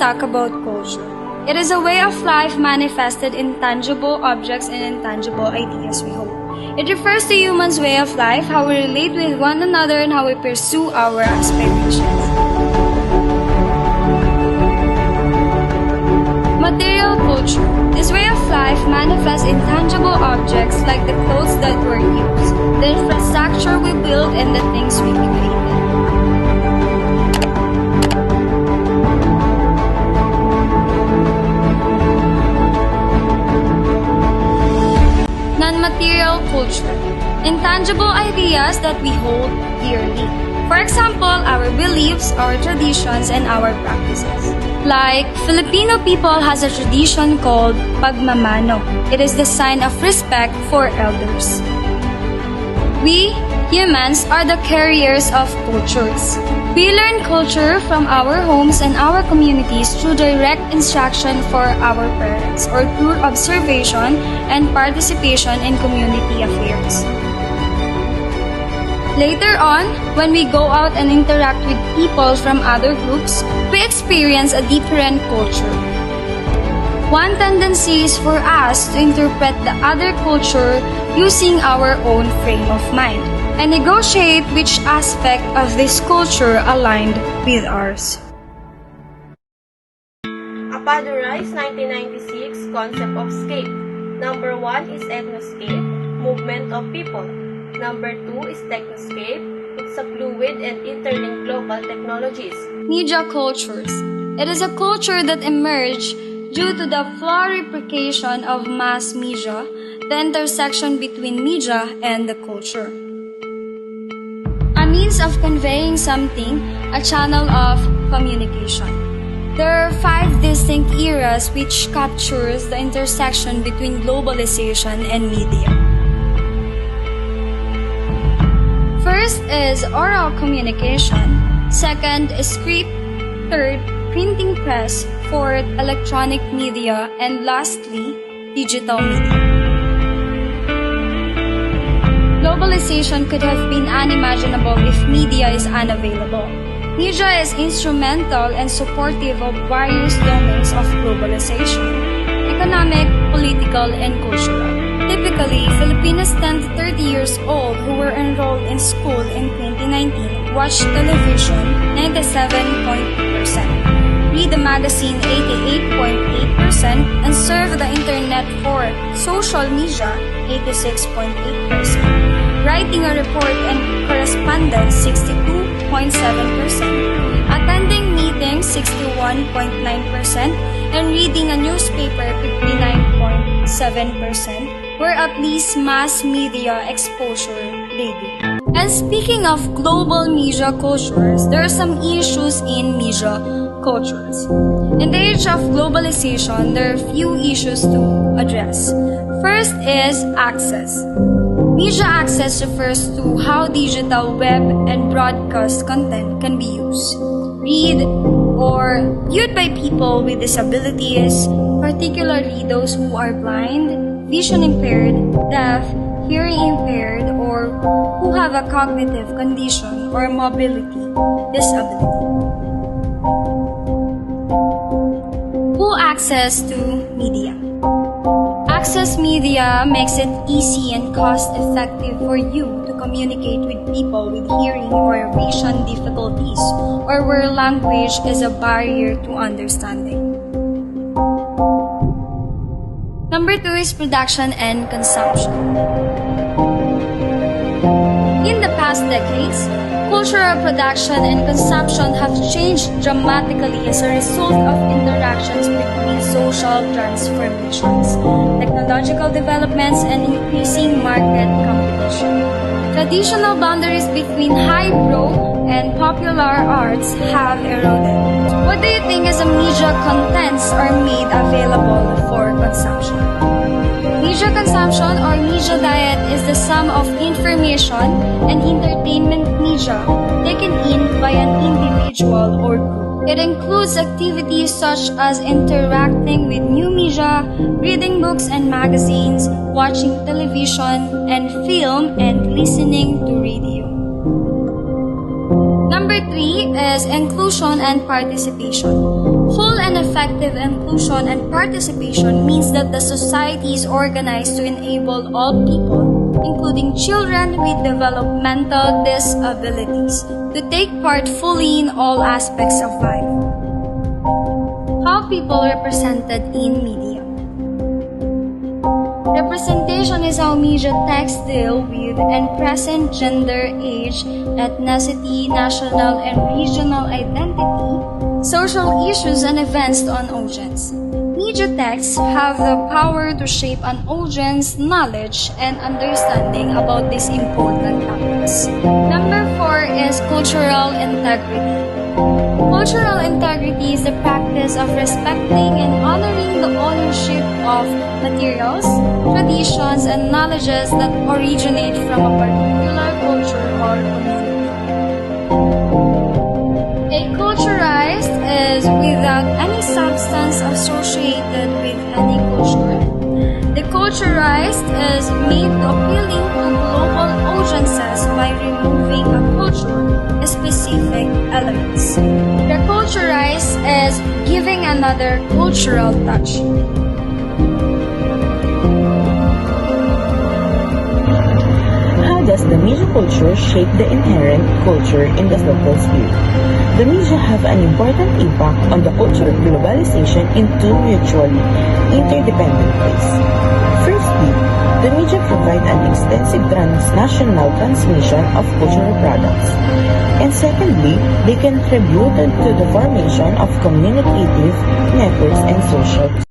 talk about culture. It is a way of life manifested in tangible objects and intangible ideas we hold. It refers to humans' way of life, how we relate with one another, and how we pursue our aspirations. Material culture. This way of life manifests in tangible objects like the clothes that were used, the infrastructure we build, and the things we created. Non-material culture. Intangible ideas that we hold dearly. For example, our beliefs, our traditions, and our practices. Like, Filipino people has a tradition called pagmamano. It is the sign of respect for elders. We, humans, are the carriers of cultures. We learn culture from our homes and our communities through direct instruction for our parents or through observation and participation in community affairs. Later on, when we go out and interact with people from other groups, we experience a different culture. One tendency is for us to interpret the other culture using our own frame of mind and negotiate which aspect of this culture aligned with ours. Apadura's 1996 concept of scape. Number 1 is ethnoscape, movement of people. Number 2 is technoscape. It's a fluid and interlinked global technologies. Media cultures. It is a culture that emerged due to the florification of mass media, the intersection between media and the culture. A means of conveying something, a channel of communication. There are 5 distinct eras which captures the intersection between globalization and media. First is oral communication, second is script, third, printing press, fourth, electronic media, and lastly, digital media. Globalization could have been unimaginable if media is unavailable. Media is instrumental and supportive of various domains of globalization: economic, political, and cultural. Typically, Filipinos 10 to 30 years old who were enrolled in school in 2019 watch television 97.2%, read the magazine 88.8%, and surf the internet for social media 86.8%, writing a report and correspondence 62.7%, attending meetings 61.9%, and reading a newspaper 59.7%. Were at least mass media exposure daily. And speaking of global media cultures, there are some issues in media cultures. In the age of globalization, there are few issues to address. First is access. Media access refers to how digital, web, and broadcast content can be used, read, or viewed by people with disabilities, particularly those who are blind, vision impaired, deaf, hearing impaired, or who have a cognitive condition or mobility disability. Full access to media. Access media makes it easy and cost-effective for you to communicate with people with hearing or vision difficulties, or where language is a barrier to understanding. Number 2 is production and consumption. In the past decades, cultural production and consumption have changed dramatically as a result of interactions between social transformations, technological developments, and increasing market competition. Traditional boundaries between highbrow and popular arts have eroded. What do you think as a media contents are made available for consumption? Media consumption or media diet is the sum of information and entertainment media taken in by an individual or group. It includes activities such as interacting with new media, reading books and magazines, watching television and film, and listening to radio. Number 3 is inclusion and participation. Full and effective inclusion and participation means that the society is organized to enable all people, including children with developmental disabilities, to take part fully in all aspects of life. How people represented in media. Representation is how media texts deal with and present gender, age, ethnicity, national and regional identity, social issues, and events to an audience. Media texts have the power to shape an audience's knowledge and understanding about these important topics. Number 4 is cultural integrity. Cultural integrity is the practice of respecting and honoring the ownership of materials, traditions, and knowledges that originate from a particular culture or community. Acculturized is without any substance associated with any culture. Deculturized is made appealing to global audiences by removing a culture specific elements. Deculturized is giving another cultural touch. How does the media culture shape the inherent culture in the local sphere? The media have an important impact on the culture of globalization in two mutually interdependent ways. Firstly, the media provide an extensive transnational transmission of cultural products. And secondly, they contribute to the formation of communicative networks and social